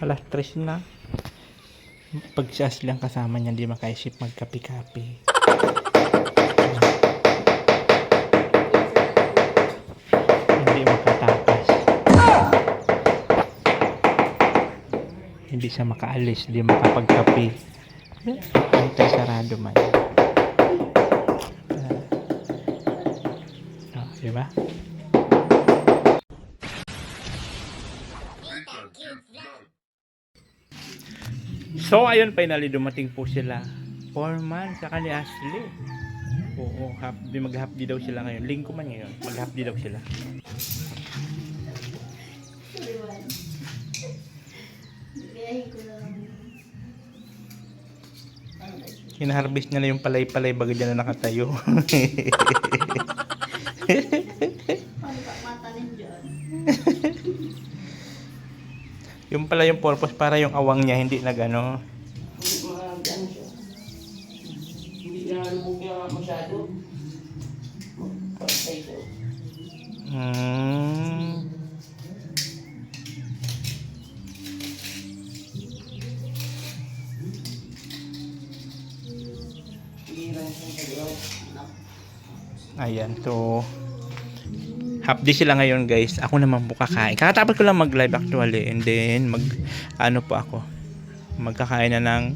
Alas 3 na. Pag si Ashley ang kasama niya, hindi makaisip magkapi-kapi. Hindi makatakas. Hindi siya makaalis, hindi makapagkapi. Antay sarado man. Diba? So, ayun, finally dumating po sila. 4 months, saka ni Ashley. Oo, mag-half day daw sila ngayon. Linggo man ngayon, mag-half day daw sila. Hinaharvest niya na yung palay-palay bago dyan na nakatayo. Yung pala yung purpose para yung awang niya hindi nagano. Hindi na lumog niya masyado. Ayan, so half day sila ngayon guys. Ako naman po kakain. Kakatapos ko lang mag live actually. And then magkakain na ng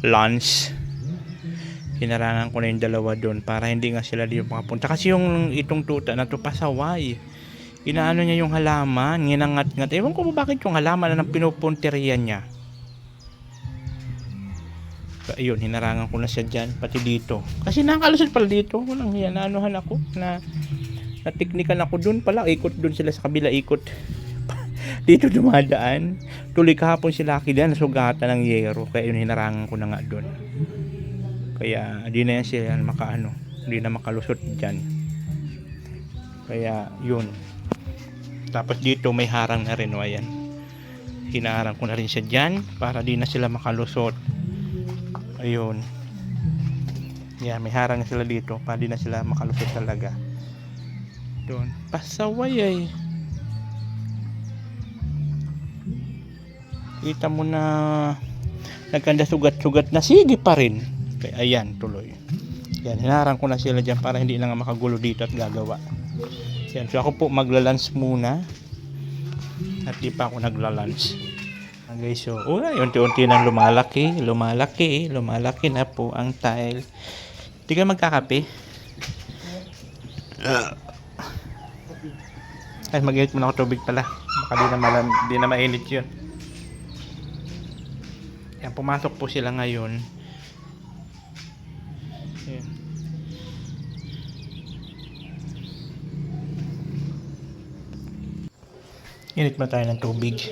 lunch. Hinarangan ko na yung dalawa doon para hindi nga sila dito makapunta. Kasi yung itong tuta na to pasaway. Inaano niya yung halaman. Ginangat-ngat. Ewan ko ba bakit yung halaman na pinupunterian niya. Ayun, hinarangan ko na siya dyan. Pati dito. Kasi nakakalusot pala dito. Walang hinaanuhan ako na teknikan ako dun pala. Ikot dun sila sa kabila. Ikot. Dito dumadaan. Tuloy kahapon sila kila nasugatan ng yero. Kaya yun, hinarangan ko na nga dun. Kaya di na yan sila makaano. Hindi na makalusot dyan. Kaya yun. Tapos dito may harang na rin. O, ayan. Hinaharang ko na rin siya dyan. Para di na sila makalusot. Ayun. Yan, may harang sila dito. Para di na sila makalusot talaga. Doon. Pasaway ay. Kita mo na nagkanda sugat-sugat na sige pa rin. Kaya ayan, tuloy. Yan, hinarang ko na sila dyan para hindi na nga makagulo dito at gagawa. Yan, so ako po maglalunch muna. At di pa ako naglalunch. Guys, so, unti-unti nang lumalaki na po ang tile. Hindi ka magkakape? Ay, mag-init muna ako tubig pala. Baka di na mainit yun. Yan, pumasok po sila ngayon. Yan. Init mo tayo ng tubig.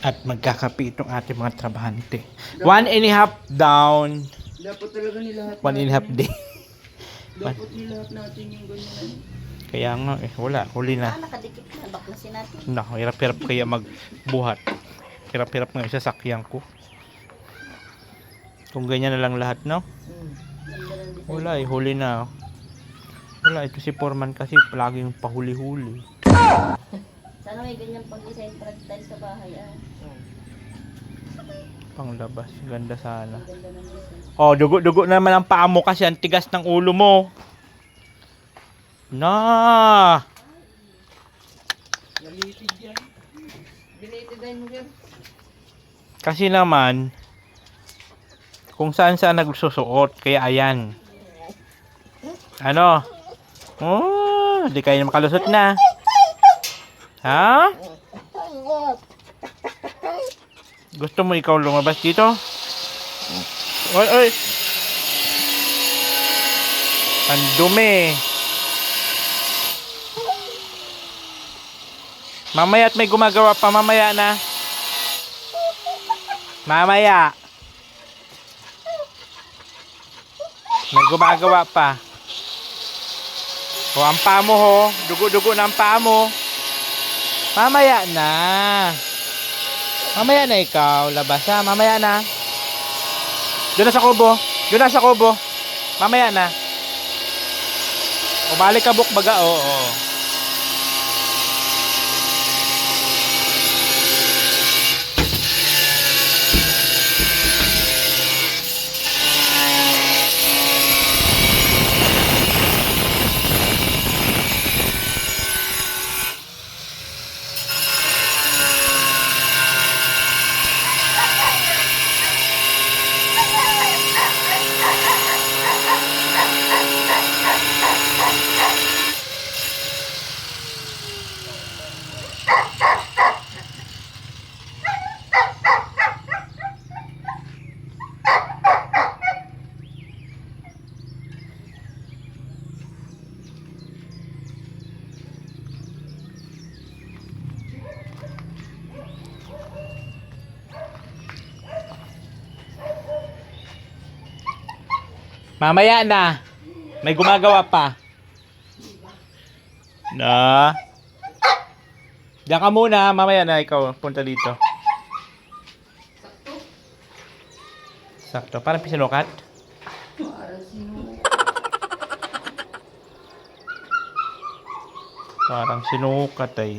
At magkakape itong ating mga trabahante. 1.5 down. Dapat talaga nilahat. 1.5 day. Dapat nilahat natin yung ganyan. Kaya nga wala. Huli na. Nakadikit na. Baklasin natin. Naku, hirap-hirap kaya magbuhat. Hirap-hirap nga yung sasakyan ko. Kung ganyan na lang lahat, no? Wala huli na. Wala, ito si Foreman kasi palaging pahuli-huli. Sana may ganyan pang-design para tayo sa bahay. Panglabas, ganda sana. Oh, dugo-dugo naman ang paa mo kasi ang tigas ng ulo mo. Na! Nalitid yan. Binitidahin mo yan. Kasi naman kung saan nagsusuot, kaya ayan. Ano? Oh, di kayo makalusot na. Ha? Gusto mo ikaw lumabas dito? Oy, oy. Ang dumi. Mamaya at may gumagawa pa, mamaya na. Mamaya. May gumagawa pa. O, ang paa mo ho. Dugo-dugo na ang paa mo. Mamaya na. Mamaya na ikaw. Labas ha. Mamaya na. Doon na sa kubo. Doon na sa kubo. Mamaya na. O, balik ka bukbaga. Oo. Mamaya na. May gumagawa pa. Na. Diyan ka muna. Mamaya na ikaw punta dito. Sakto. Parang pisinukat. Para sino? Parang sinukat ay.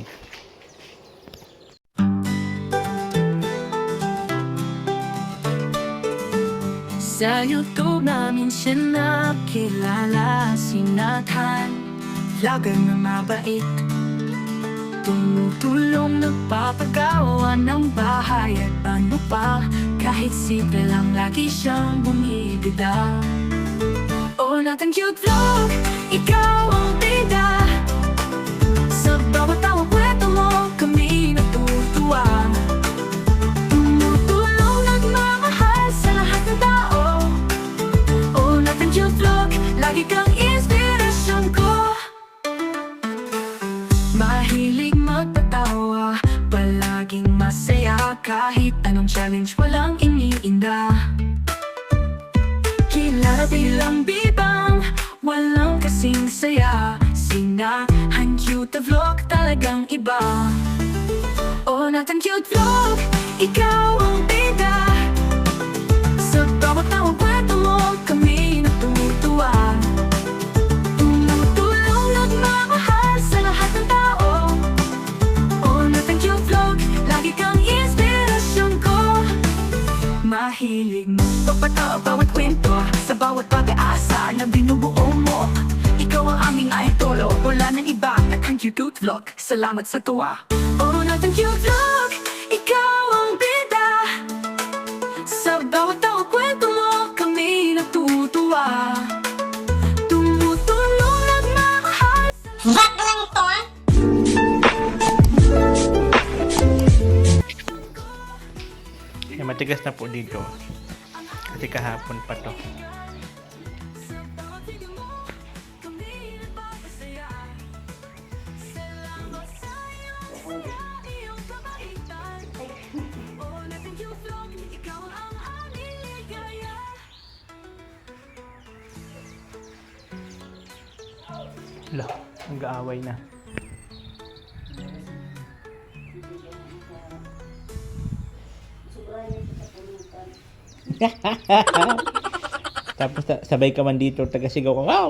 Sa YouTube namin siya nakilala, si Nathan, vlogger na mabait, tumutulong, nagpapagawa ng bahay at ano pa, kahit simple lang lagi siyang bumibida. Oh, Nathan Cute Vlog, ikaw ang bida. Sa bawat tawang kwento mo, kami natutuwa. Tumutulong, nagmamahal sa lahat ng tao. Oh, Nathan Cute Vlog, lagi kang inspirasyon ko. Mahilig magpatawa, palaging masaya, kahit anong challenge walang iniinda. Kilala bilang bibang, walang kasing saya, Sinahan Cute the Vlog, talagang iba. Oh, Nathan Cute Vlog, ikaw ang bida. Sa bawat tawang kwento mo, kami natutuwa. Tumutulong, nagmamahal sa lahat ng tao. Oh, Nathan Cute Vlog, lagi kang inspirasyon ko. Mahilig mo pagpatawa bawat kwento, sa bawat pag-aasa na binubuo mo. Ikaw ang aming idolo, wala nang iba. Nathan Cute Vlog, salamat sa tuwa. Oh, Nathan Cute Vlog, ikaw ang bida. Sa bawat tawang kwento mo, kami natutuwa. Tumutulong, nagmamahal. Bak lang ito ah. Matigas na po dito. Kasi kahapon pa to. Hala, nag-aaway na. Tapos sabay ka man dito, tagasigaw ka, wow!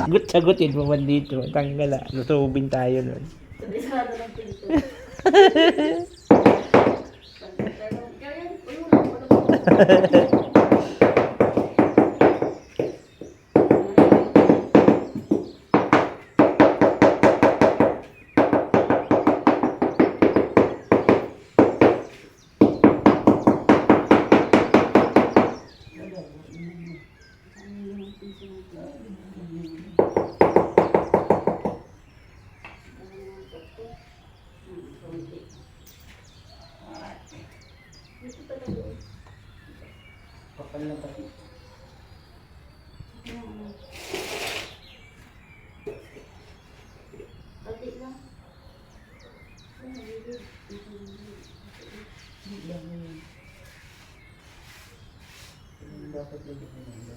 Sagot-sagutin mo man dito. Tanggala, lusubin tayo nun. Sabi sarado ng pinto. Kapal na pati. Pati lang. Dapat lagi mo nila.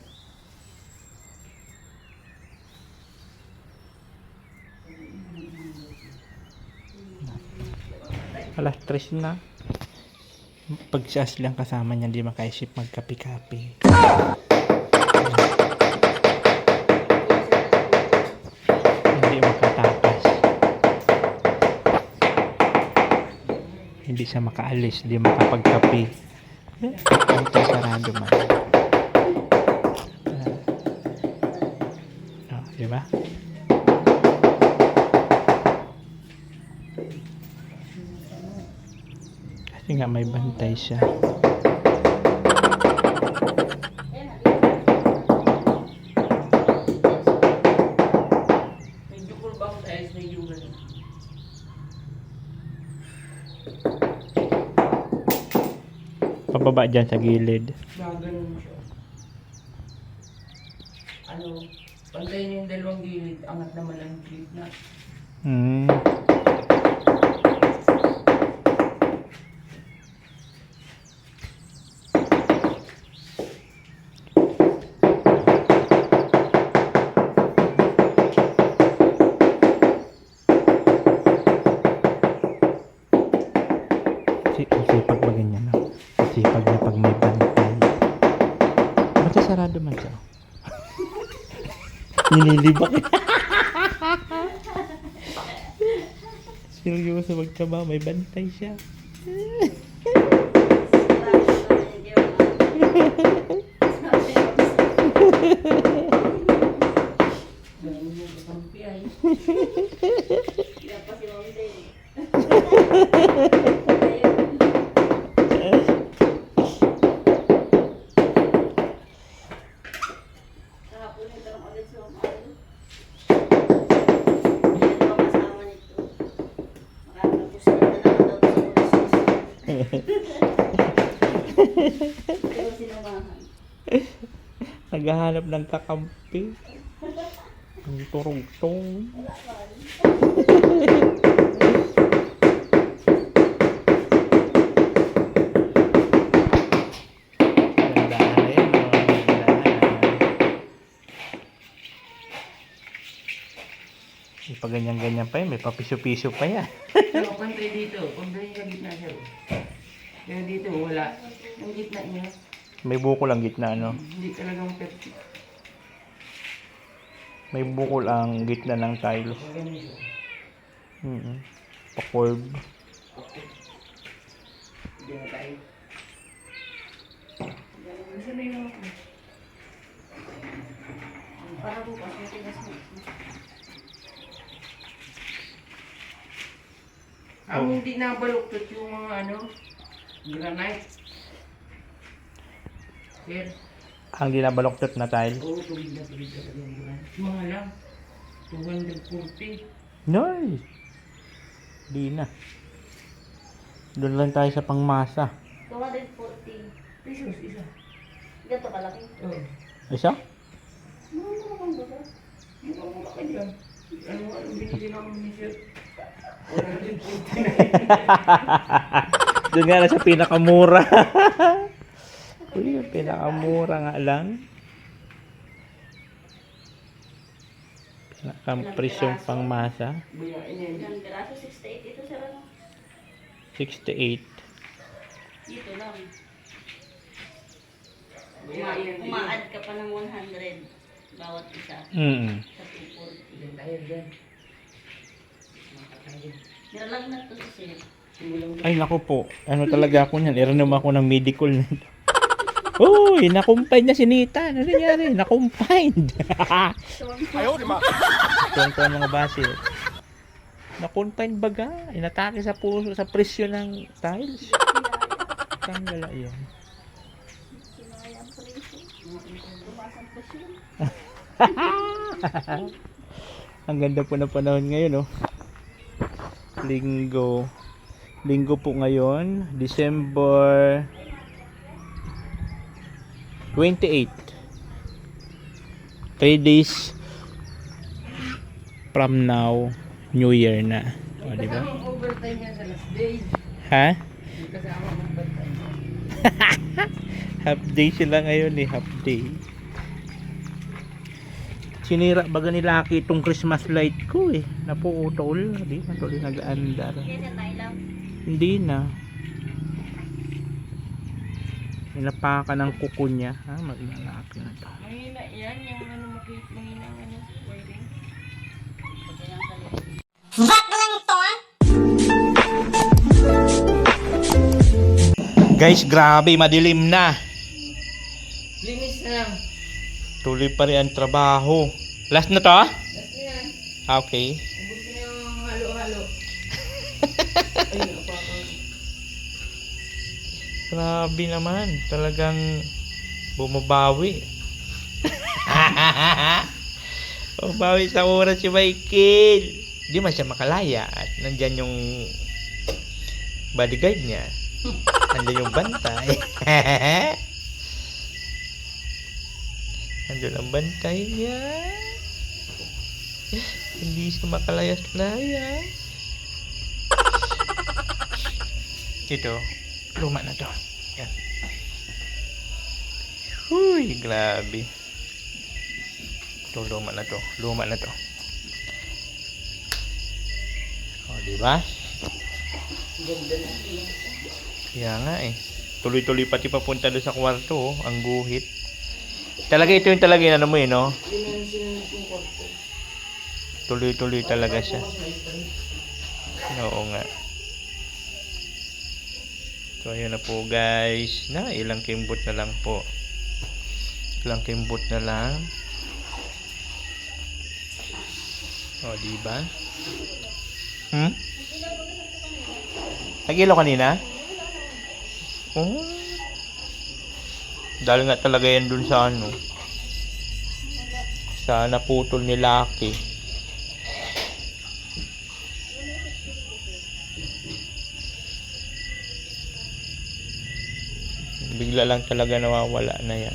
Alas 3 na. Pag si Ashley ang kasama niya, hindi makaisip magkapi-kapi. Hindi makatakas. Hindi siya makaalis, hindi makapagkapi. Antay sarado man. Di ba? Kasi nga may bantay siya. Medyo kulbang tayo sa yugan. Pababa dyan sa gilid. Gaganon siya. Ano, pantay niya yung dalawang gilid, angat naman ang clip na. Hmm. masipag pa ganyan, no? Masipag na pag may bantay. Ba't siya sarado man siya? Nililibak. Seryoso magkaba, may bantay siya. Naghahanap ng kakampi. Ang turong-tong. Gandaan na yan, no? May pa ganyan-ganyan pa yan. May papiso-piso pa yan. So, pantay dito. Pantay yung gitna siya. Kaya dito, wala. Yung gitna niya, May buko lang gitna, no? hindi talagang perfect. May bukol ang gitna ng tiles. Ganito. Pa-curve. Hindi na tayo. Gusto na yung ako. Para bukas, may tigas mo. Ang hindi nabaluktot yung mga granite. Sir, Ang dinabaloktot na tile. oo, tubig na talaga yung granite. Mga lang. 240. Noy! Di na. Doon lang tayo sa pangmasa. 240. Pesos, isa. Ganito kalaki. Oo. Isa? Hindi mo ka dyan. Ano binili namin ni Sir? 149. Doon nga na sa pinakamura. Uy, yung pinakamura nga lang. Pinakapresyong pangmasa. Buyain yan. Ilang piraso? 68 ito sir ano? 68. Dito lang. Buyain yan. Uma-add ka pa ng 100 bawat isa sa 240. Ilan tayo dyan? Makatayo. Niralagnat to si sir. Simulang Ay, naku po. Ano talaga ako niyan? Iranom ako ng medical na ito. Uy, nakumpine na si Nita. Ano nangyari? Nakumpine. Ayaw, di ma. Tuwang-tuwang mga base. Nakumpine baga. Inatake sa puso, sa presyo ng tiles. Tanggala yun. Sinayang presyo. Tumasang presyo. Ang ganda po ng panahon ngayon, oh. Linggo. Linggo po ngayon, December 28. 3 days from now, New Year na. O, di ba? Kasama ang overtime niya sa last day. Ha? Hindi kasama ang overtime. Half day sila ngayon eh, half day. Sinira baga ni Lucky itong Christmas light ko eh. Napuutol. Di na tuloy nag-aandar. Kaya tayo lang. Hindi na. Inapakan ng kuko niya. Ha? Maglalaki na to. Mahina yan, yung mahina ang wiring. Pagka lang sa loob. Guys, grabe. Madilim na. Linis na lang. Tuloy pa rin ang trabaho. Last na to? Last na yan. Okay. Ubus na yung halo-halo. Ayun, apa ako. Grabe naman. Talagang bumabawi. Bumabawi sa oras si Michael. Di man siya makalaya. At nandyan yung bodyguard niya. Nandyan yung bantay. Nandyan ang bantay niya. Hindi siya makalayas-layas. Ito. Luma na to. Yan. Huy, grabe. Ito, luma na to. Luma na to. O, diba? Ganda na. Kaya nga eh. Tuloy-tuloy pati papunta doon sa kwarto, oh, ang guhit. Talaga ito yung talaga ano mo eh, no? Yun ang sinunod kong kwarto. Tuloy-tuloy talaga siya. Bukas na string. Oo nga. So, ayun na po guys. Ilang kimbot na lang po. Ilang kimbot na lang. O, diba? Nag-ilaw kanina? Oh. Dahil nga talaga yan dun sa ano. Sa naputol ni Lucky. Bigla lang talaga nawawala na yan.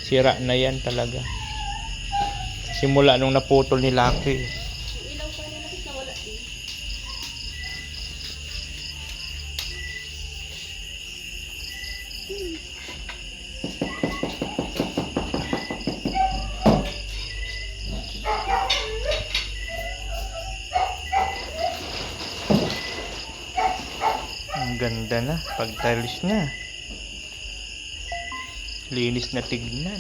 Sira na yan talaga. Simula nung naputol ni Lucky. Ilaw pa rin nakit nawala din. Ang ganda na. Pag-tiles na. Linis na tignan.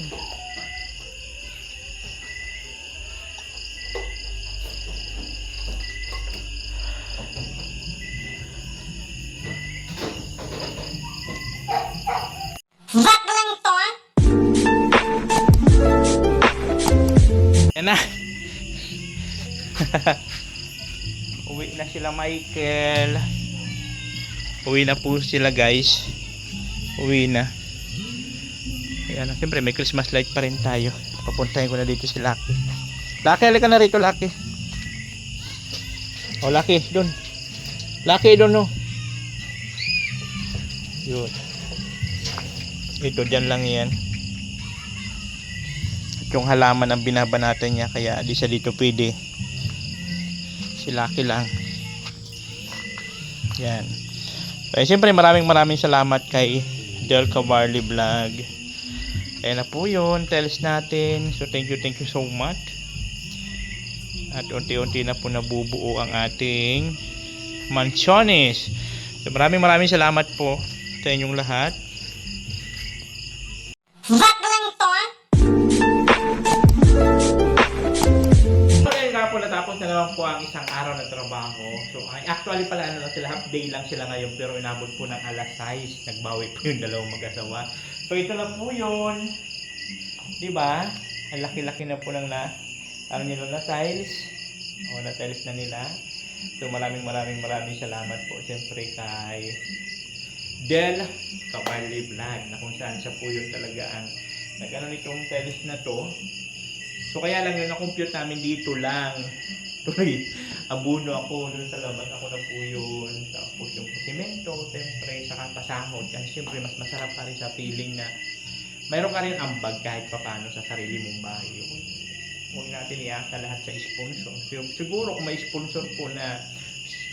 Yan na. Uwi na sila Michael. Uwi na po sila guys. Uwi na. Ayan, siyempre may Christmas light pa rin tayo. Papuntahin ko na dito si Lucky. Lucky, halika na rito Lucky. Oh Lucky, doon. Lucky, doon no. Yun. Ito, dyan lang yan. At yung halaman ang binabanatan niya, kaya di siya dito pwede. Si Lucky lang. Yan. Kaya siyempre maraming salamat kay Del Cavarli Vlog. Kaya na po yun, tiles natin. So thank you so much. At unti-unti na po nabubuo ang ating mansiones. So maraming salamat po sa inyong lahat. Okay, nga po natapos na naman po ang isang araw ng trabaho. So actually pala ano lang sila, half day lang sila ngayon, pero inabot po ng alas 6. Nagbawi po yung dalawang mag-asawa. So ito na po yun. Diba? Ang laki-laki na po ng ano nila na tiles. O na tiles na nila. So maraming salamat po siyempre kay Del Cavarli Vlog, na kung saan siya po yun talaga ang nag-ano nitong tiles na to. So kaya lang yun, na-compute namin dito lang. Tuloy, abuno ako dun sa labas, ako na po yun. Tapos yung semento, siyempre, saka pasahod. Kasi siyempre mas masarap pa rin sa feeling na mayroon ka rin ambag kahit papano sa sarili mong bahay. Huwag natin iasa lahat sa sponsor. Siguro kung may sponsor po na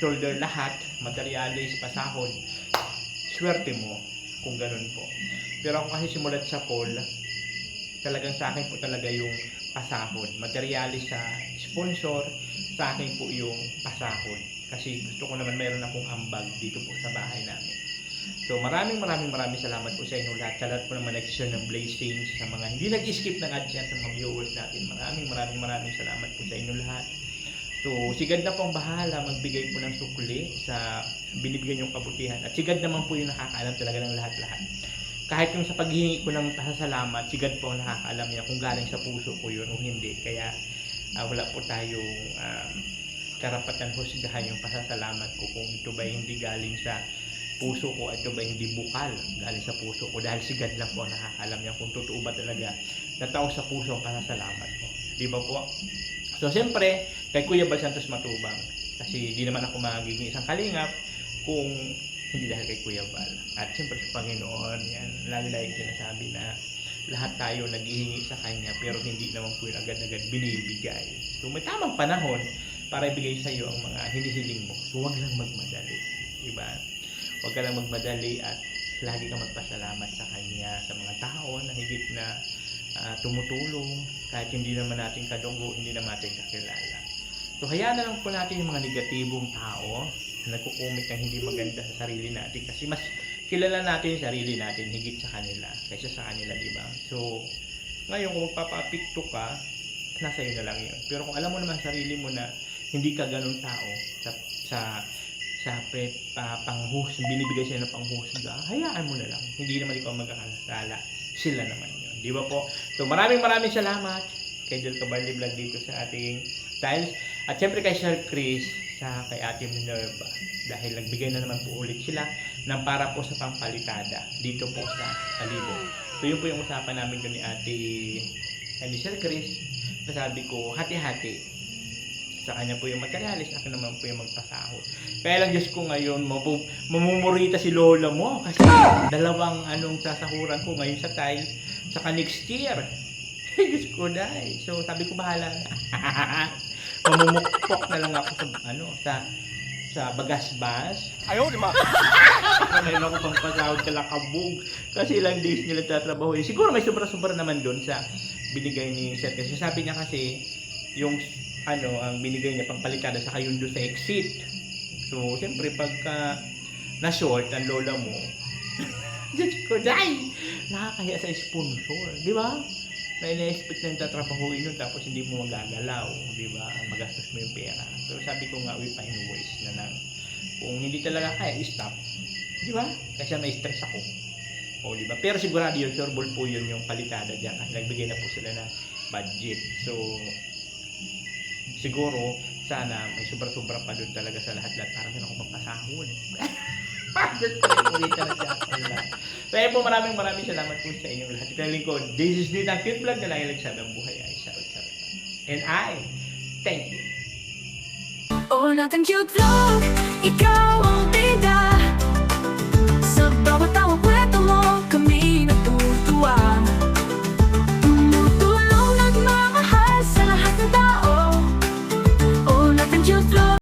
shoulder lahat, materialis, pasahod, swerte mo kung ganun po. Pero ako kasi simulat sa poll, talagang sa akin po talaga yung pasahod. Materialis sa sponsor, sa akin po yung pasahod. Kasi gusto ko naman mayroon akong ambag dito po sa bahay namin. So maraming salamat po sa inyo lahat. Sa lahat po naman nag-share ng blessings, sa mga hindi nag-skip ng ads yan, sa mga viewers natin. Maraming salamat po sa inyo lahat. So si God na po ang bahala magbigay po ng sukli sa binibigyan yung kabutihan. At si God naman po yung nakakaalam talaga ng lahat-lahat. Kahit yung sa paghihingi ko ng pasasalamat, si God po ang nakakaalam niya kung galing sa puso ko yun o hindi. Kaya wala po tayong karapatan husgahan yung pasasalamat ko kung ito ba hindi galing sa puso ko at ito ba hindi bukal galing sa puso ko, dahil si God lang po ang nakakaalam niya kung totoo ba talaga na tao sa puso ang pasasalamat ko. Di ba po? So siyempre, kay Kuya Bal Santos Matubang, kasi di naman ako magiging isang kalingap kung hindi dahil kay Kuya Bal. At siyempre sa Panginoon, yan, lagi sinasabi na lahat tayo naghihingi sa Kanya, pero hindi naman po yung agad-agad binibigay. So may tamang panahon para ibigay sa iyo ang mga hinihiling mo. So huwag lang magmadali. Diba? Huwag ka lang magmadali at lagi kang magpasalamat sa Kanya, sa mga tao na higit na tumutulong kahit hindi naman natin kadunggo, hindi naman natin kakilala. So hayaan na lang po natin yung mga negatibong tao na nagko-comment ng hindi maganda sa sarili natin kasi mas kilala natin yung sarili natin higit sa kanila kaysa sa kanila, di ba? So ngayon kung magpapapikto ka, nasa iyo na lang yun. Pero kung alam mo naman sa sarili mo na hindi ka ganun tao binibigay sa'yo ng panghusga, hayaan mo na lang. Hindi naman ikaw magkakasala. Sila naman yun. Di ba po? So maraming salamat kay Del Cabarli Vlog dito sa ating styles. At syempre kay Sir Chris, kay Ate Minerva. Dahil nagbigay na naman po ulit sila ng para po sa pampalitada dito po sa Kalibo. So yun po yung usapan namin doon ni Sir Chris. Sabi ko, hati-hati. Sa kanya po yung materialis, akin naman po yung magpasahod. Kaya lang Diyos ko ngayon, mamumurita si lola mo kasi dalawang sasahuran ko ngayon sa tile saka next year. Diyos ko dahil. So sabi ko bahala na. Mamumukpok na lang ako sa bagasbas. Ayaw, di ma. Mayroon ako pang pasahod sa Lakabog. Kasi ilang days nila tatrabaho. Siguro may sobra-sobra naman doon sa binigay ni Sir. Kasi sabi niya kasi, yung ang binigay niya pang palitada sa kayo doon sa exit. So, siyempre pagka na-short ang lola mo, Diyos ko, dahil nakakaya sa sponsor, di ba? Na ina-expect na yung tatrabahuin nun tapos hindi mo magagalaw, di ba? Magastos mo yung pera. So, sabi ko nga, we find ways na lang. Kung hindi talaga kaya, stop. Di ba? Kasi may stress ako. O, di ba? Pero sigurado yun, sureball po yun yung palitada dyan kasi nagbigay na po sila ng budget. So, siguro, sana may sobra-sobra pa doon talaga sa lahat-lahat para meron ako magpasahod. Kaya po maraming salamat po sa inyong lahat. Ito lingkod, this is Nitang Cute Vlog na lang nagsabi ang buhay ay sarot-sarot. And I thank you. Oh, Natang Cute Vlog, ikaw ang